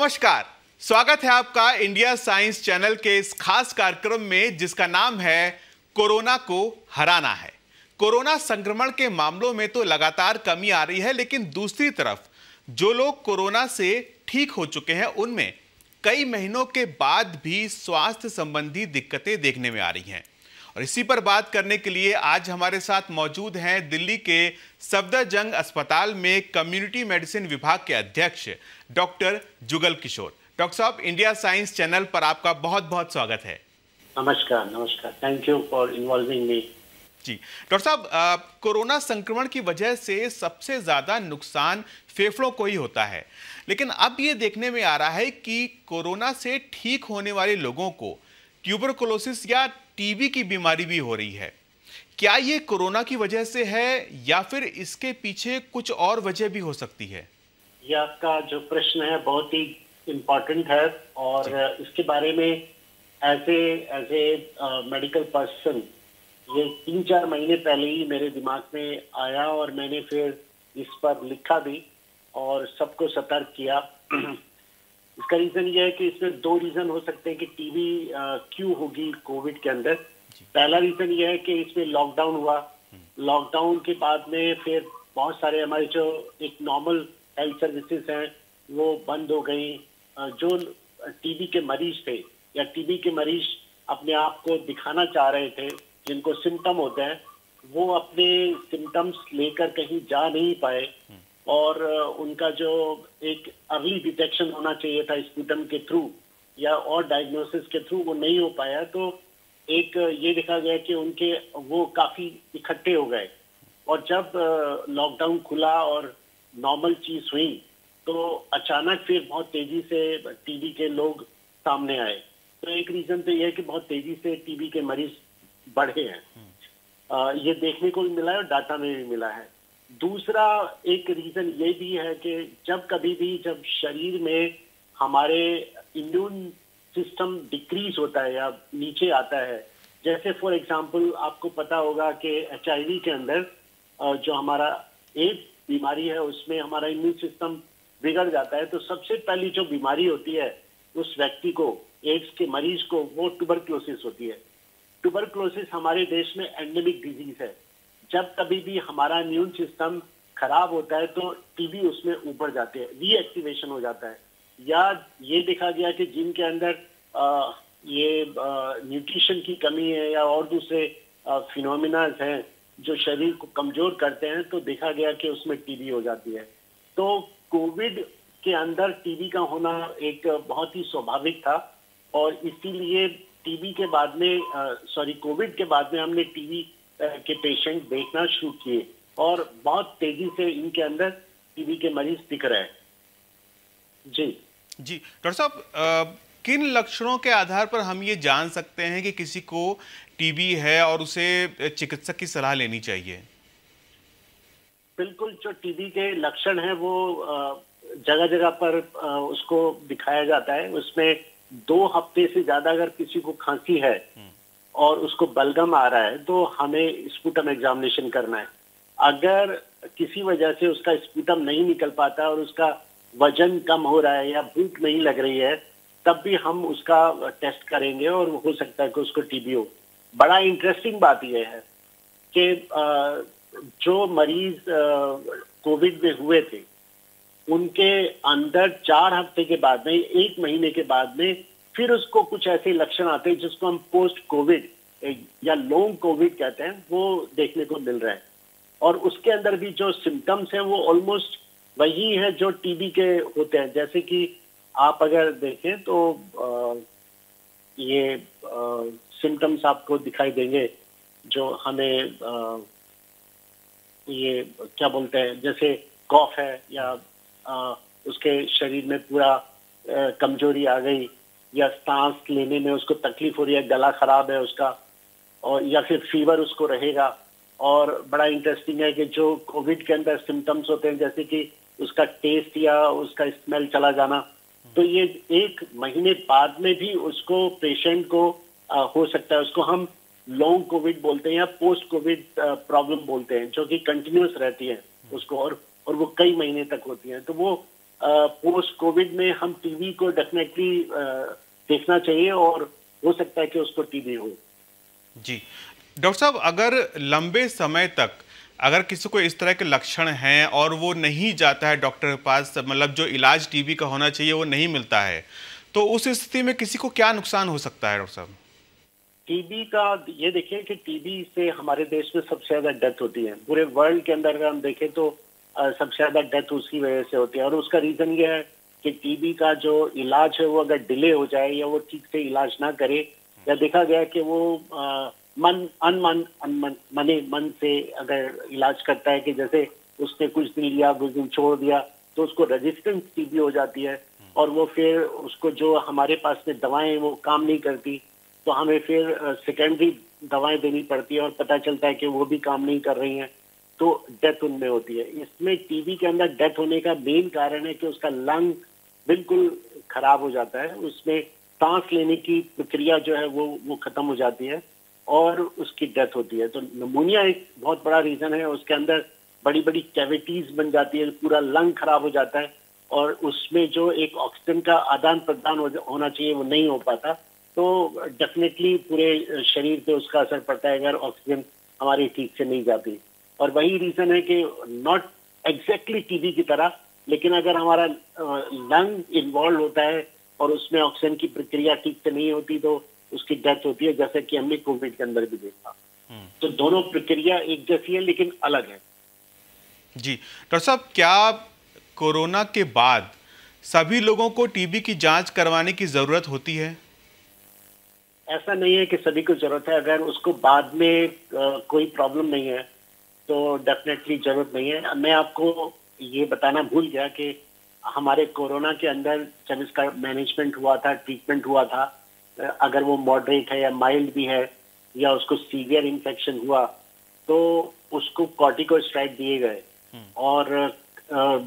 नमस्कार, स्वागत है आपका इंडिया साइंस चैनल के इस खास कार्यक्रम में जिसका नाम है कोरोना को हराना है। कोरोना संक्रमण के मामलों में तो लगातार कमी आ रही है, लेकिन दूसरी तरफ जो लोग कोरोना से ठीक हो चुके हैं उनमें कई महीनों के बाद भी स्वास्थ्य संबंधी दिक्कतें देखने में आ रही हैं। और इसी पर बात करने के लिए आज हमारे साथ मौजूद हैं दिल्ली के सफदरजंग अस्पताल में कम्युनिटी मेडिसिन विभाग के अध्यक्ष डॉक्टर जुगल किशोर। डॉक्टर साहब, इंडिया साइंस चैनल पर आपका बहुत बहुत स्वागत है। नमस्कार नमस्कार, thank you for involving me. जी डॉक्टर साहब, कोरोना संक्रमण की वजह से सबसे ज्यादा नुकसान फेफड़ों को ही होता है, लेकिन अब ये देखने में आ रहा है कि कोरोना से ठीक होने वाले लोगों को ट्यूबरकुलोसिस या टीबी की बीमारी भी हो रही है। क्या ये कोरोना की वजह से है या फिर इसके पीछे कुछ और वजह भी हो सकती है? ये आपका जो प्रश्न है बहुत ही इम्पोर्टेंट है और इसके बारे में एज ए मेडिकल पर्सन ये 3-4 महीने पहले ही मेरे दिमाग में आया और मैंने फिर इस पर लिखा भी और सबको सतर्क किया। इसका रीजन ये है कि इसमें 2 रीजन हो सकते हैं कि टीबी क्यों होगी कोविड के अंदर। पहला रीजन ये है कि इसमें लॉकडाउन हुआ, लॉकडाउन के बाद में फिर बहुत सारे हमारे जो एक नॉर्मल हेल्थ सर्विसेज हैं वो बंद हो गई। जो टीबी के मरीज थे या टीबी के मरीज अपने आप को दिखाना चाह रहे थे, जिनको सिम्टम होते हैं, वो अपने सिम्टम्स लेकर कहीं जा नहीं पाए और उनका जो एक अर्ली डिटेक्शन होना चाहिए था स्पूटम के थ्रू या और डायग्नोसिस के थ्रू, वो नहीं हो पाया। तो एक ये देखा गया कि उनके वो काफी इकट्ठे हो गए और जब लॉकडाउन खुला और नॉर्मल चीज हुई तो अचानक फिर बहुत तेजी से टीबी के लोग सामने आए। तो एक रीजन तो ये है कि बहुत तेजी से टीबी के मरीज बढ़े हैं, ये देखने को भी मिला है और डाटा में भी मिला है। दूसरा एक रीजन ये भी है कि जब शरीर में हमारे इम्यून सिस्टम डिक्रीज होता है या नीचे आता है, जैसे फॉर एग्जांपल आपको पता होगा कि HIV के अंदर जो हमारा एड्स बीमारी है उसमें हमारा इम्यून सिस्टम बिगड़ जाता है। तो सबसे पहली जो बीमारी होती है उस व्यक्ति को, एड्स के मरीज को, वो ट्यूबरकुलोसिस होती है। ट्यूबरकुलोसिस हमारे देश में एंडेमिक डिजीज है। जब कभी भी हमारा इम्यून सिस्टम खराब होता है तो टीबी उसमें ऊपर जाते हैं, रीएक्टिवेशन हो जाता है। या ये देखा गया कि जिनके अंदर न्यूट्रिशन की कमी है या और दूसरे फिनोमिना हैं जो शरीर को कमजोर करते हैं, तो देखा गया कि उसमें टीबी हो जाती है। तो कोविड के अंदर टीबी का होना एक बहुत ही स्वाभाविक था और इसीलिए टीबी के बाद में कोविड के बाद में हमने टीबी के पेशेंट देखना शुरू किए और बहुत तेजी से इनके अंदर टीबी के मरीज दिख रहे हैं। जी डॉक्टर साहब, किन लक्षणों के आधार पर हम ये जान सकते हैं कि किसी को टीबी है और उसे चिकित्सक की सलाह लेनी चाहिए? बिल्कुल, जो टीबी के लक्षण हैं वो जगह जगह पर उसको दिखाया जाता है। उसमें 2 हफ्ते से ज्यादा अगर किसी को खांसी है और उसको बलगम आ रहा है तो हमें स्पूटम एग्जामिनेशन करना है। अगर किसी वजह से उसका स्पूटम नहीं निकल पाता और उसका वजन कम हो रहा है या भूख नहीं लग रही है, तब भी हम उसका टेस्ट करेंगे और हो सकता है कि उसको टीबी हो। बड़ा इंटरेस्टिंग बात यह है कि जो मरीज कोविड में हुए थे उनके अंदर 4 हफ्ते के बाद में, 1 महीने के बाद में फिर उसको कुछ ऐसे लक्षण आते हैं जिसको हम पोस्ट कोविड या लॉन्ग कोविड कहते हैं, वो देखने को मिल रहा है। और उसके अंदर भी जो सिम्टम्स हैं वो ऑलमोस्ट वही है जो टीबी के होते हैं। जैसे कि आप अगर देखें तो ये सिम्टम्स आपको दिखाई देंगे जो हमें ये क्या बोलते हैं, जैसे कॉफ है या उसके शरीर में पूरा कमजोरी आ गई या सांस लेने में उसको तकलीफ हो रही है, गला खराब है उसका, और या फिर फीवर उसको रहेगा। और बड़ा इंटरेस्टिंग है कि जो कोविड के अंदर सिम्टम्स होते हैं जैसे कि उसका टेस्ट या उसका स्मेल चला जाना, तो ये 1 महीने बाद में भी उसको पेशेंट को हो सकता है। उसको हम लॉन्ग कोविड बोलते हैं या पोस्ट कोविड प्रॉब्लम बोलते हैं, जो कि कंटिन्यूस रहती है उसको और वो कई महीने तक होती है। तो वो पोस्ट कोविड में हम टीबी को डेफिनेटली देखना चाहिए और हो सकता है कि उसको टीबी हो। जी डॉक्टर साहब, अगर लंबे समय तक अगर किसी को इस तरह के लक्षण हैं और वो नहीं जाता है डॉक्टर के पास, मतलब जो इलाज टीबी का होना चाहिए वो नहीं मिलता है, तो उस स्थिति में किसी को क्या नुकसान हो सकता है डॉक्टर साहब? टीबी का ये देखिए कि टीबी से हमारे देश में सबसे ज्यादा डेथ होती है। पूरे वर्ल्ड के अंदर अगर हम देखें तो सबसे ज्यादा डेथ उसकी वजह से होती है, और उसका रीजन ये है कि टीबी का जो इलाज है वो अगर डिले हो जाए या वो ठीक से इलाज ना करे, या देखा गया कि वो मन से अगर इलाज करता है कि जैसे उसने कुछ दिन लिया कुछ दिन छोड़ दिया, तो उसको रेजिस्टेंस टीबी हो जाती है और वो फिर उसको जो हमारे पास में दवाएं वो काम नहीं करती, तो हमें फिर सेकेंडरी दवाएं देनी पड़ती है और पता चलता है कि वो भी काम नहीं कर रही हैं, तो डेथ उनमें होती है। इसमें टीबी के अंदर डेथ होने का मेन कारण है कि उसका लंग बिल्कुल खराब हो जाता है, उसमें सांस लेने की प्रक्रिया जो है वो खत्म हो जाती है और उसकी डेथ होती है। तो निमोनिया एक बहुत बड़ा रीजन है, उसके अंदर बड़ी बड़ी कैविटीज बन जाती है, पूरा लंग खराब हो जाता है और उसमें जो एक ऑक्सीजन का आदान प्रदान होना चाहिए वो नहीं हो पाता, तो डेफिनेटली पूरे शरीर पे उसका असर पड़ता है अगर ऑक्सीजन हमारी ठीक से नहीं जाती। और वही रीजन है कि नॉट एग्जैक्टली टीबी की तरह, लेकिन अगर हमारा लंग इन्वॉल्व होता है और उसमें ऑक्सीजन की प्रक्रिया ठीक से नहीं होती तो उसकी डेथ होती है, जैसे कि हमने कोविड के अंदर भी देखा। तो दोनों प्रक्रिया एक जैसी है लेकिन अलग है। जी डॉक्टर साहब, क्या कोरोना के बाद सभी लोगों को टीबी की जांच करवाने की जरूरत होती है? ऐसा नहीं है कि सभी को जरूरत है, अगर उसको बाद में कोई प्रॉब्लम नहीं है तो डेफिनेटली जरूरत नहीं है। मैं आपको ये बताना भूल गया कि हमारे कोरोना के अंदर जब इसका मैनेजमेंट हुआ था, ट्रीटमेंट हुआ था, अगर वो मॉडरेट है या माइल्ड भी है या उसको सीवियर इन्फेक्शन हुआ, तो उसको कॉर्टिकोस्टेरॉइड दिए गए और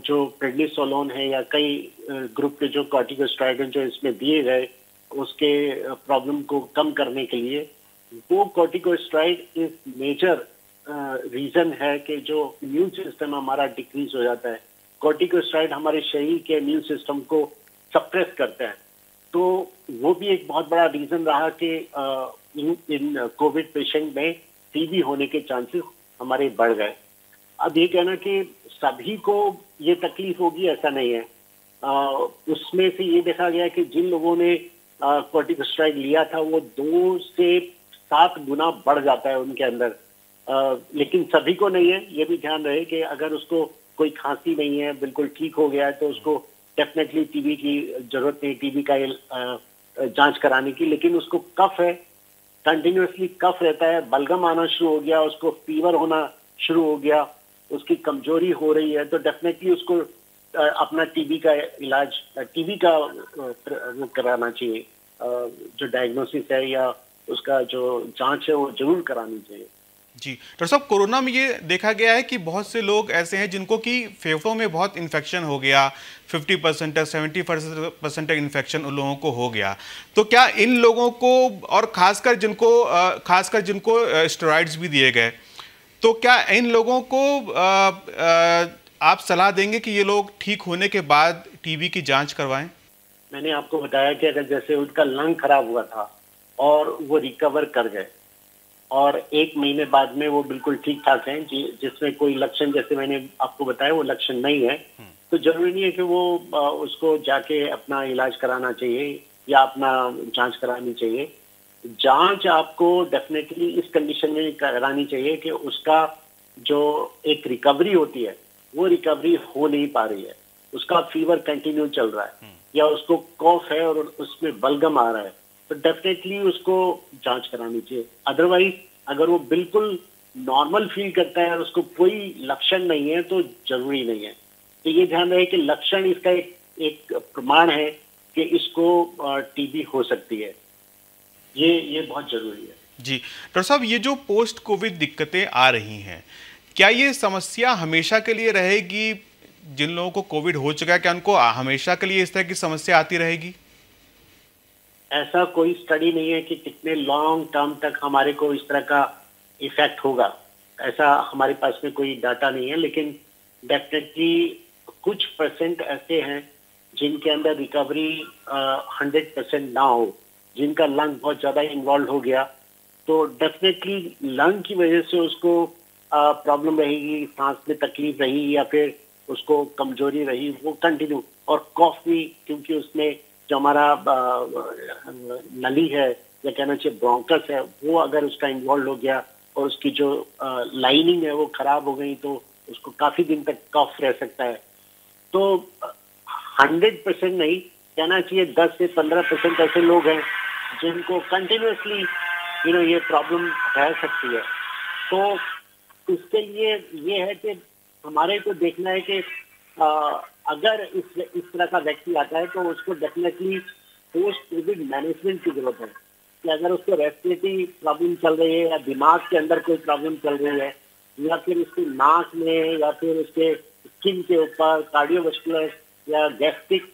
जो प्रेडनिसोलोन है या कई ग्रुप के जो कॉर्टिकोस्टेरॉइड जो इसमें दिए गए उसके प्रॉब्लम को कम करने के लिए, वो कॉर्टिकोस्टेरॉइड इज मेजर रीजन है कि जो इम्यून सिस्टम हमारा डिक्रीज हो जाता है। कॉर्टिकोस्टेरॉइड हमारे शरीर के इम्यून सिस्टम को सप्रेस करता है, तो वो भी एक बहुत बड़ा रीजन रहा कि इन कोविड पेशेंट में टीबी होने के चांसेस हमारे बढ़ गए। अब ये कहना कि सभी को ये तकलीफ होगी ऐसा नहीं है। उसमें से ये देखा गया कि जिन लोगों ने कॉर्टिकोस्टेरॉइड लिया था वो 2 से 7 गुना बढ़ जाता है उनके अंदर, लेकिन सभी को नहीं है। ये भी ध्यान रहे कि अगर उसको कोई खांसी नहीं है, बिल्कुल ठीक हो गया है, तो उसको डेफिनेटली टीबी की जरूरत नहीं, टीबी का जांच कराने की। लेकिन उसको कफ है, कंटिन्यूअसली कफ रहता है, बलगम आना शुरू हो गया, उसको फीवर होना शुरू हो गया, उसकी कमजोरी हो रही है, तो डेफिनेटली उसको अपना टीबी का इलाज, टीबी का कराना चाहिए। जो डायग्नोसिस है या उसका जो जांच है वो जरूर करानी चाहिए। जी डॉक्टर साहब, कोरोना में ये देखा गया है कि बहुत से लोग ऐसे हैं जिनको कि फेफड़ों में बहुत इन्फेक्शन हो गया, 50% तक 70% तक इन्फेक्शन उन लोगों को हो गया। तो क्या इन लोगों को, और खासकर जिनको स्टेरॉइड्स भी दिए गए, तो क्या इन लोगों को आप सलाह देंगे कि ये लोग ठीक होने के बाद टीबी की जांच करवाएं? मैंने आपको बताया कि अगर जैसे उनका लंग खराब हुआ था और वो रिकवर कर गए और 1 महीने बाद में वो बिल्कुल ठीक ठाक हैं, जिसमें कोई लक्षण, जैसे मैंने आपको बताया, वो लक्षण नहीं है, तो जरूरी नहीं है कि वो उसको जाके अपना इलाज कराना चाहिए या अपना जांच करानी चाहिए। जांच आपको डेफिनेटली इस कंडीशन में करानी चाहिए कि उसका जो एक रिकवरी होती है वो रिकवरी हो नहीं पा रही है, उसका फीवर कंटिन्यू चल रहा है या उसको कॉफ है और उसमें बलगम आ रहा है, तो डेफिनेटली उसको जांच करानी चाहिए। अदरवाइज अगर वो बिल्कुल नॉर्मल फील करता है और उसको कोई लक्षण नहीं है तो जरूरी नहीं है। तो ये ध्यान रहे कि लक्षण इसका एक प्रमाण है कि इसको टीबी हो सकती है, ये बहुत जरूरी है। जी डॉक्टर साहब, ये जो पोस्ट कोविड दिक्कतें आ रही हैं, क्या ये समस्या हमेशा के लिए रहेगी? जिन लोगों को कोविड हो चुका है, क्या उनको हमेशा के लिए इस तरह की समस्या आती रहेगी? ऐसा कोई स्टडी नहीं है कि कितने लॉन्ग टर्म तक हमारे को इस तरह का इफेक्ट होगा, ऐसा हमारे पास में कोई डाटा नहीं है। लेकिन डेफिनेटली कुछ परसेंट ऐसे हैं जिनके अंदर रिकवरी 100% ना हो, जिनका लंग बहुत ज्यादा इन्वॉल्व हो गया, तो डेफिनेटली लंग की वजह से उसको प्रॉब्लम रहेगी, सांस में तकलीफ रही या फिर उसको कमजोरी रही, वो कंटिन्यू। और कॉफ भी, क्योंकि उसमें जो हमारा नली है या कहना चाहिए ब्रोंकस है, वो अगर उसका इन्वॉल्व हो गया और उसकी जो लाइनिंग है वो खराब हो गई तो उसको काफी दिन तक कफ रह सकता है। तो 100% नहीं कहना चाहिए, 10 से 15% ऐसे लोग हैं जिनको कंटिन्यूअसली ये प्रॉब्लम रह सकती है। तो इसके लिए ये है कि हमारे को देखना है कि अगर इस तरह का व्यक्ति आता है तो उसको डेफिनेटली पोस्ट कोविड मैनेजमेंट की जरूरत है। कि अगर उसको रेस्पिरेटरी प्रॉब्लम चल रही है या दिमाग के अंदर कोई प्रॉब्लम चल रही है या फिर उसके नाक में या फिर उसके स्किन के ऊपर कार्डियोवास्कुलर या गैस्ट्रिक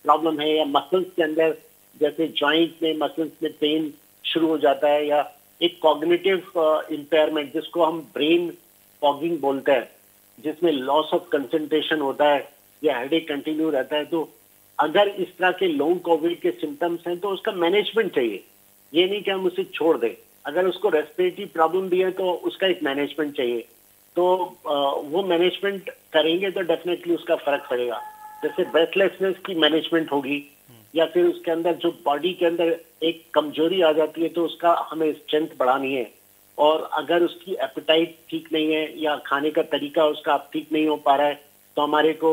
प्रॉब्लम है या मसल्स के अंदर जैसे जॉइंट में मसल्स में पेन शुरू हो जाता है या एक कॉग्निटिव इम्पेयरमेंट जिसको हम ब्रेन फॉगिंग बोलते हैं, जिसमें लॉस ऑफ कंसंट्रेशन होता है या हेडेक कंटिन्यू रहता है, तो अगर इस तरह के लॉन्ग कोविड के सिम्टम्स हैं तो उसका मैनेजमेंट चाहिए। ये नहीं कि हम उसे छोड़ दें। अगर उसको रेस्पिरेटरी प्रॉब्लम भी है तो उसका एक मैनेजमेंट चाहिए। तो वो मैनेजमेंट करेंगे तो डेफिनेटली उसका फर्क पड़ेगा। जैसे ब्रेथलेसनेस की मैनेजमेंट होगी या फिर उसके अंदर जो बॉडी के अंदर एक कमजोरी आ जाती है तो उसका हमें स्ट्रेंथ बढ़ानी है। और अगर उसकी एपेटाइट ठीक नहीं है या खाने का तरीका उसका अब ठीक नहीं हो पा रहा है तो हमारे को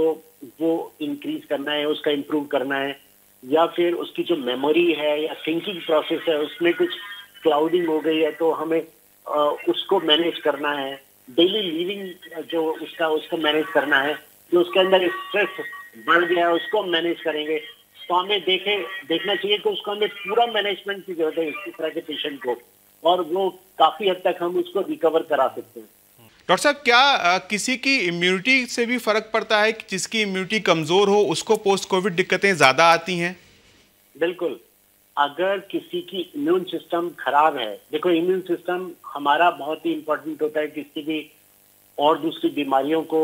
वो इंक्रीज करना है, उसका इम्प्रूव करना है। या फिर उसकी जो मेमोरी है या थिंकिंग प्रोसेस है उसमें कुछ क्लाउडिंग हो गई है तो हमें उसको मैनेज करना है। डेली लिविंग जो उसको मैनेज करना है। जो उसके अंदर स्ट्रेस बढ़ गया है उसको मैनेज करेंगे। तो हमें देखना चाहिए कि उसको हमें पूरा मैनेजमेंट की जरूरत है इस तरह के पेशेंट को, और वो काफी हद तक हम उसको रिकवर करा सकते हैं। डॉक्टर साहब, क्या किसी की इम्यूनिटी से भी फर्क पड़ता है कि जिसकी इम्यूनिटी कमजोर हो उसको पोस्ट कोविड दिक्कतें ज्यादा आती हैं? बिल्कुल। अगर किसी की इम्यून सिस्टम खराब है, देखो इम्यून सिस्टम हमारा बहुत ही इंपॉर्टेंट होता है किसी भी और दूसरी बीमारियों को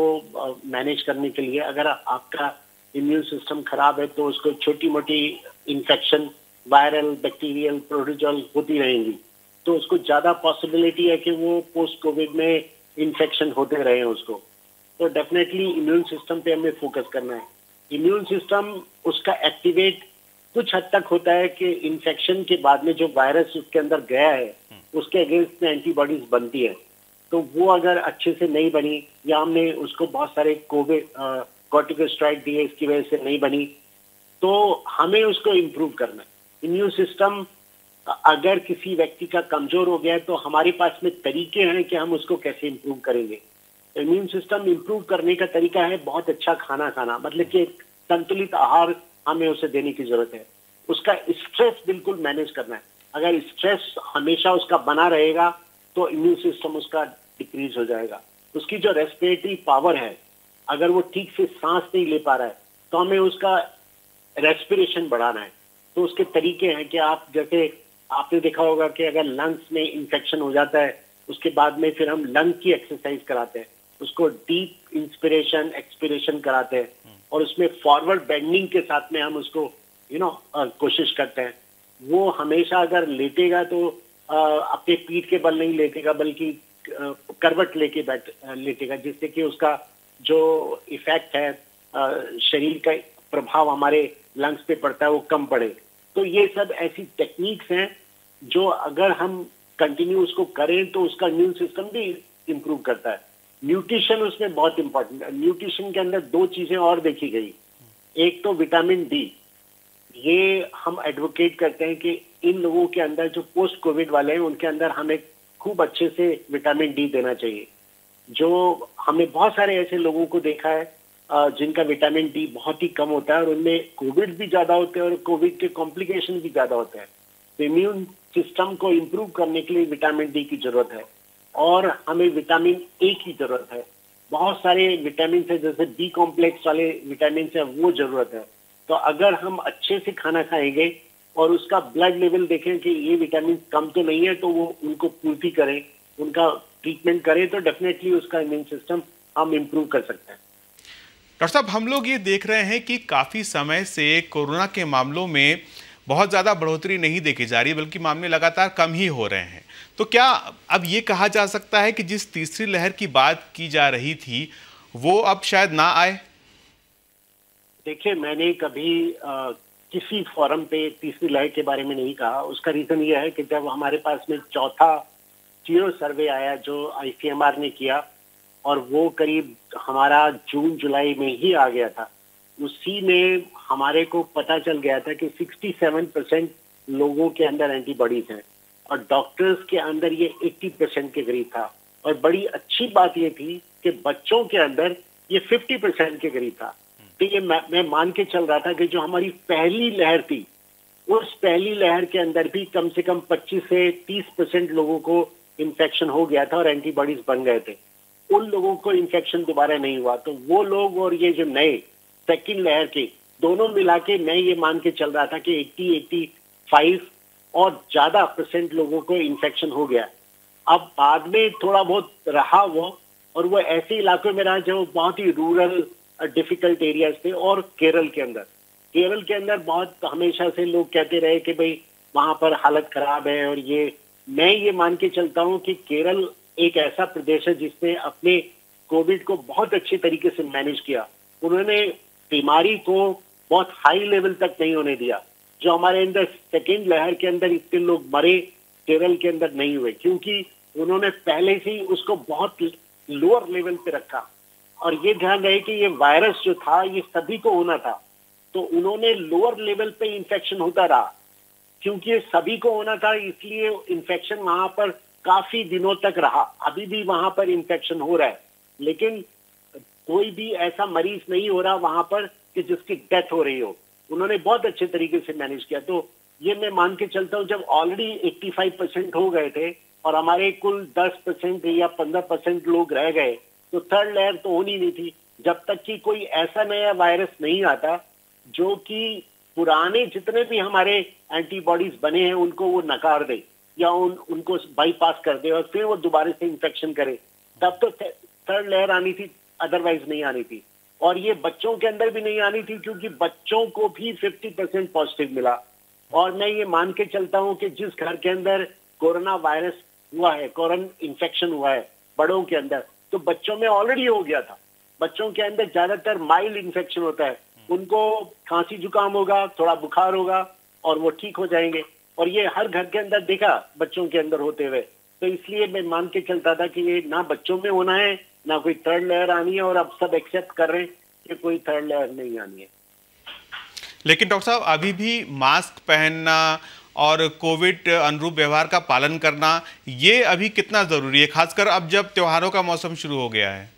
मैनेज करने के लिए। अगर आपका इम्यून सिस्टम खराब है तो उसको छोटी मोटी इन्फेक्शन वायरल बैक्टीरियल प्रोटोजोल होती रहेंगी, तो उसको ज्यादा पॉसिबिलिटी है कि वो पोस्ट कोविड में इन्फेक्शन होते रहे उसको। तो डेफिनेटली इम्यून सिस्टम पे हमें फोकस करना है। इम्यून सिस्टम उसका एक्टिवेट कुछ हद तक होता है कि इन्फेक्शन के बाद में जो वायरस उसके अंदर गया है उसके अगेंस्ट में एंटीबॉडीज बनती है। तो वो अगर अच्छे से नहीं बनी या हमने उसको बहुत सारे कोविड कॉर्टिकोस्टेरॉइड दिए इसकी वजह से नहीं बनी, तो हमें उसको इम्प्रूव करना है। इम्यून सिस्टम अगर किसी व्यक्ति का कमजोर हो गया है तो हमारे पास में तरीके हैं कि हम उसको कैसे इम्प्रूव करेंगे। इम्यून सिस्टम इम्प्रूव करने का तरीका है बहुत अच्छा खाना खाना, मतलब कि एक संतुलित आहार हमें उसे देने की जरूरत है। उसका स्ट्रेस बिल्कुल मैनेज करना है। अगर स्ट्रेस हमेशा उसका बना रहेगा तो इम्यून सिस्टम उसका डिक्रीज हो जाएगा। उसकी जो रेस्पिरेटरी पावर है, अगर वो ठीक से सांस नहीं ले पा रहा है तो हमें उसका रेस्पिरेशन बढ़ाना है। तो उसके तरीके हैं कि आप जैसे आपने देखा होगा कि अगर लंग्स में इंफेक्शन हो जाता है उसके बाद में फिर हम लंग की एक्सरसाइज कराते हैं, उसको डीप इंस्पिरेशन एक्सपिरेशन कराते हैं और उसमें फॉरवर्ड बेंडिंग के साथ में हम उसको कोशिश करते हैं। वो हमेशा अगर लेटेगा तो अपने पीठ के बल नहीं लेटेगा बल्कि करवट लेके लेटेगा, जिससे कि उसका जो इफेक्ट है शरीर का प्रभाव हमारे लंग्स पे पड़ता है वो कम पड़े। तो ये सब ऐसी टेक्निक्स हैं जो अगर हम कंटिन्यू उसको करें तो उसका इम्यून सिस्टम भी इम्प्रूव करता है। न्यूट्रिशन उसमें बहुत इंपॉर्टेंट है। न्यूट्रिशन के अंदर दो चीजें और देखी गई, एक तो विटामिन डी। ये हम एडवोकेट करते हैं कि इन लोगों के अंदर जो पोस्ट कोविड वाले हैं उनके अंदर हमें खूब अच्छे से विटामिन डी देना चाहिए। जो हमने बहुत सारे ऐसे लोगों को देखा है जिनका विटामिन डी बहुत ही कम होता है और उनमें कोविड भी ज्यादा होते हैं और कोविड के कॉम्प्लिकेशन भी ज्यादा होते हैं। तो इम्यून सिस्टम को इम्प्रूव करने के लिए विटामिन डी की जरूरत है और हमें विटामिन ए की जरूरत है। बहुत सारे विटामिन है जैसे बी कॉम्प्लेक्स वाले विटामिन है वो जरूरत है। तो अगर हम अच्छे से खाना खाएंगे और उसका ब्लड लेवल देखें कि ये विटामिन कम तो नहीं है तो वो उनको पूर्ति करें, उनका ट्रीटमेंट करें, तो डेफिनेटली उसका इम्यून सिस्टम हम इम्प्रूव कर सकते हैं। डॉक्टर साहब, हम लोग ये देख रहे हैं कि काफ़ी समय से कोरोना के मामलों में बहुत ज़्यादा बढ़ोतरी नहीं देखी जा रही, बल्कि मामले लगातार कम ही हो रहे हैं। तो क्या अब ये कहा जा सकता है कि जिस तीसरी लहर की बात की जा रही थी वो अब शायद ना आए? देखिए, मैंने कभी किसी फोरम पे तीसरी लहर के बारे में नहीं कहा। उसका रीजन ये है कि जब हमारे पास में चौथा सीरो सर्वे आया जो आईसीएमआर ने किया, और वो करीब हमारा जून जुलाई में ही आ गया था, उसी में हमारे को पता चल गया था कि 67% लोगों के अंदर एंटीबॉडीज हैं और डॉक्टर्स के अंदर ये 80% के करीब था। और बड़ी अच्छी बात ये थी कि बच्चों के अंदर ये 50% के करीब था। तो ये मैं मान के चल रहा था कि जो हमारी पहली लहर थी, उस पहली लहर के अंदर भी कम से कम 25 से 30% लोगों को इन्फेक्शन हो गया था और एंटीबॉडीज बन गए थे। उन लोगों को इन्फेक्शन दोबारा नहीं हुआ। तो वो लोग और ये जो नए सेकंड लहर के दोनों मिला के मैं ये मान के चल रहा था कि 80-85 और ज्यादा % लोगों को इन्फेक्शन हो गया। अब बाद में थोड़ा बहुत रहा वो, और वो ऐसे इलाकों में रहा जो बहुत ही रूरल डिफिकल्ट एरियाज थे। और केरल के अंदर बहुत हमेशा से लोग कहते रहे कि भाई वहां पर हालत खराब है। और ये मैं ये मान के चलता हूं कि केरल एक ऐसा प्रदेश है जिसने अपने कोविड को बहुत अच्छे तरीके से मैनेज किया। उन्होंने बीमारी को बहुत हाई लेवल तक नहीं होने दिया। जो हमारे अंदर सेकेंड लहर के अंदर इतने लोग मरे, केरल के अंदर नहीं हुए, क्योंकि उन्होंने पहले से ही उसको बहुत लोअर लेवल पे रखा। और ये ध्यान रहे कि ये वायरस जो था ये सभी को होना था, तो उन्होंने लोअर लेवल पे इन्फेक्शन होता रहा। क्योंकि सभी को होना था, इसलिए इन्फेक्शन वहां पर काफी दिनों तक रहा। अभी भी वहां पर इन्फेक्शन हो रहा है, लेकिन कोई भी ऐसा मरीज नहीं हो रहा वहां पर कि जिसकी डेथ हो रही हो। उन्होंने बहुत अच्छे तरीके से मैनेज किया। तो ये मैं मान के चलता हूँ, जब ऑलरेडी 85% हो गए थे और हमारे कुल 10% या 15% लोग रह गए, तो थर्ड लहर तो होनी नहीं थी। जब तक कि कोई ऐसा नया वायरस नहीं आता जो कि पुराने जितने भी हमारे एंटीबॉडीज बने हैं उनको वो नकार दे या उनको बाईपास कर दे और फिर वो दोबारा से इन्फेक्शन करे, तब तो थर्ड लहर आनी थी, अदरवाइज नहीं आनी थी। और ये बच्चों के अंदर भी नहीं आनी थी, क्योंकि बच्चों को भी 50% पॉजिटिव मिला। और मैं ये मान के चलता हूँ कि जिस घर के अंदर कोरोना वायरस हुआ है, कोरोना इन्फेक्शन हुआ है बड़ों के अंदर, तो बच्चों में ऑलरेडी हो गया था। बच्चों के अंदर ज्यादातर माइल्ड इन्फेक्शन होता है, उनको खांसी जुकाम होगा, थोड़ा बुखार होगा और वो ठीक हो जाएंगे। और ये हर घर के अंदर देखा बच्चों के अंदर होते हुए। तो इसलिए मैं मान के चलता था कि ये ना बच्चों में होना है, ना कोई थर्ड लहर आनी है, और अब सब एक्सेप्ट कर रहे हैं कि कोई थर्ड लहर नहीं आनी है। लेकिन डॉक्टर साहब, अभी भी मास्क पहनना और कोविड अनुरूप व्यवहार का पालन करना ये अभी कितना जरूरी है, खासकर अब जब त्योहारों का मौसम शुरू हो गया है?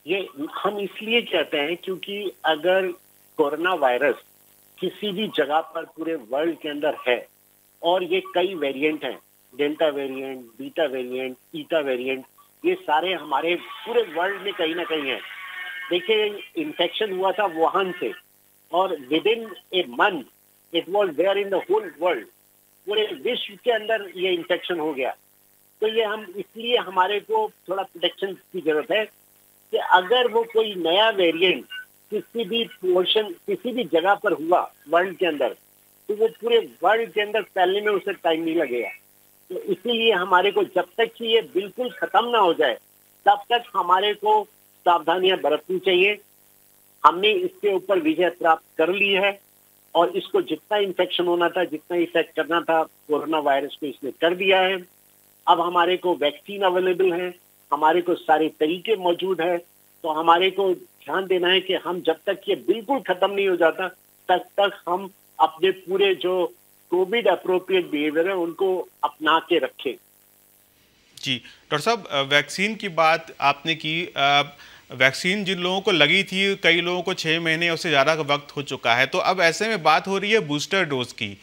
ये हम इसलिए कहते हैं क्योंकि अगर कोरोना वायरस किसी भी जगह पर पूरे वर्ल्ड के अंदर है, और ये कई वेरिएंट हैं, डेल्टा वेरिएंट, बीटा वेरिएंट, ईटा वेरिएंट, ये सारे हमारे पूरे वर्ल्ड में कहीं ना कहीं है। देखिए, इन्फेक्शन हुआ था वुहान से, और within a month it was there in the whole world. पूरे विश्व के अंदर ये इन्फेक्शन हो गया। तो ये हम इसलिए हमारे को थोड़ा प्रोटेक्शन की जरूरत है कि अगर वो कोई नया वेरिएंट किसी भी पोर्शन, किसी भी जगह पर हुआ वर्ल्ड के अंदर, तो वो पूरे वर्ल्ड के अंदर फैलने में उसे टाइम नहीं लगेगा। तो इसीलिए हमारे को जब तक कि ये बिल्कुल खत्म ना हो जाए, तब तक हमारे को सावधानियां बरतनी चाहिए। हमने इसके ऊपर विजय प्राप्त कर ली है, और इसको जितना इन्फेक्शन होना था, जितना इफेक्ट करना था कोरोना वायरस को, इसने कर दिया है। अब हमारे को वैक्सीन अवेलेबल है, हमारे को सारे तरीके मौजूद है। तो हमारे को ध्यान देना है कि हम जब तक ये बिल्कुल खत्म नहीं हो जाता, तब तक हम अपने पूरे जो कोविड अप्रोप्रिएट बिहेवियर है उनको अपना के रखें। जी डॉक्टर साहब, वैक्सीन की बात आपने की। वैक्सीन जिन लोगों को लगी थी, कई लोगों को 6 महीने उससे ज़्यादा का वक्त हो चुका है। तो अब ऐसे में बात हो रही है बूस्टर डोज की।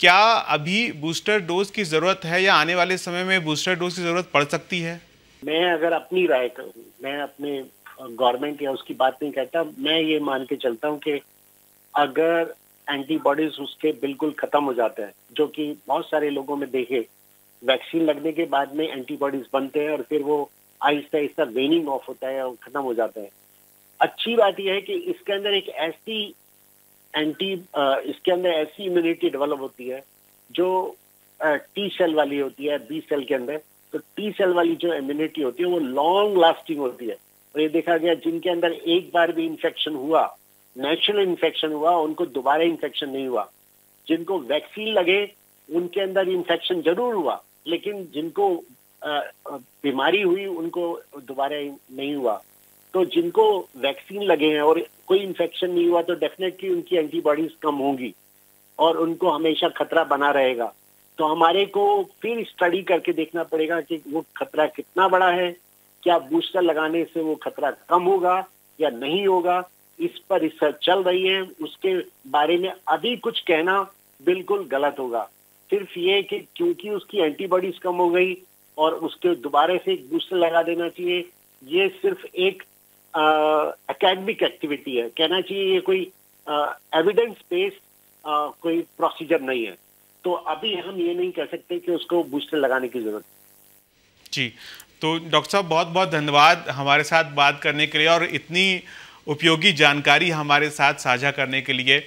क्या अभी बूस्टर डोज की ज़रूरत है, या आने वाले समय में बूस्टर डोज की ज़रूरत पड़ सकती है? मैं अगर अपनी राय करूँ, मैं अपने गवर्नमेंट या उसकी बात नहीं कहता, मैं ये मान के चलता हूँ कि अगर एंटीबॉडीज उसके बिल्कुल खत्म हो जाता है, जो कि बहुत सारे लोगों में देखे, वैक्सीन लगने के बाद में एंटीबॉडीज बनते हैं और फिर वो आहिस्ता आहिस्ता वेनिंग ऑफ होता है और खत्म हो जाता है। अच्छी बात यह है कि इसके अंदर एक ऐसी इसके अंदर ऐसी इम्यूनिटी डेवलप होती है जो टी सेल वाली होती है बी सेल के अंदर। तो टी सेल वाली जो इम्यूनिटी होती है वो लॉन्ग लास्टिंग होती है, और ये देखा गया जिनके अंदर एक बार भी इंफेक्शन हुआ, नेचुरल इंफेक्शन हुआ, उनको दोबारा इंफेक्शन नहीं हुआ। जिनको वैक्सीन लगे उनके अंदर इंफेक्शन जरूर हुआ, लेकिन जिनको बीमारी हुई उनको दोबारा नहीं हुआ। तो जिनको वैक्सीन लगे हैं और कोई इंफेक्शन नहीं हुआ तो डेफिनेटली उनकी एंटीबॉडीज कम होंगी और उनको हमेशा खतरा बना रहेगा। तो हमारे को फिर स्टडी करके देखना पड़ेगा कि वो खतरा कितना बड़ा है, क्या बूस्टर लगाने से वो खतरा कम होगा या नहीं होगा। इस पर रिसर्च चल रही है, उसके बारे में अभी कुछ कहना बिल्कुल गलत होगा। सिर्फ ये कि क्योंकि उसकी एंटीबॉडीज कम हो गई और उसके दोबारा से एक बूस्टर लगा देना चाहिए, ये सिर्फ एक एकेडमिक एक्टिविटी है, कहना चाहिए ये कोई एविडेंस बेस्ड कोई प्रोसीजर नहीं है। तो अभी हम ये नहीं कह सकते कि उसको बूस्टर लगाने की जरूरत है। जी, तो डॉक्टर साहब बहुत बहुत धन्यवाद हमारे साथ बात करने के लिए और इतनी उपयोगी जानकारी हमारे साथ साझा करने के लिए।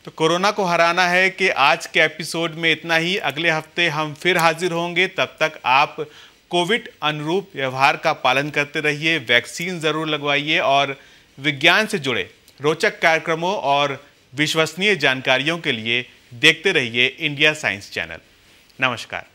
तो कोरोना को हराना है कि आज के एपिसोड में इतना ही। अगले हफ्ते हम फिर हाजिर होंगे, तब तक आप कोविड अनुरूप व्यवहार का पालन करते रहिए, वैक्सीन ज़रूर लगवाइए और विज्ञान से जुड़े रोचक कार्यक्रमों और विश्वसनीय जानकारियों के लिए देखते रहिए इंडिया साइंस चैनल। नमस्कार।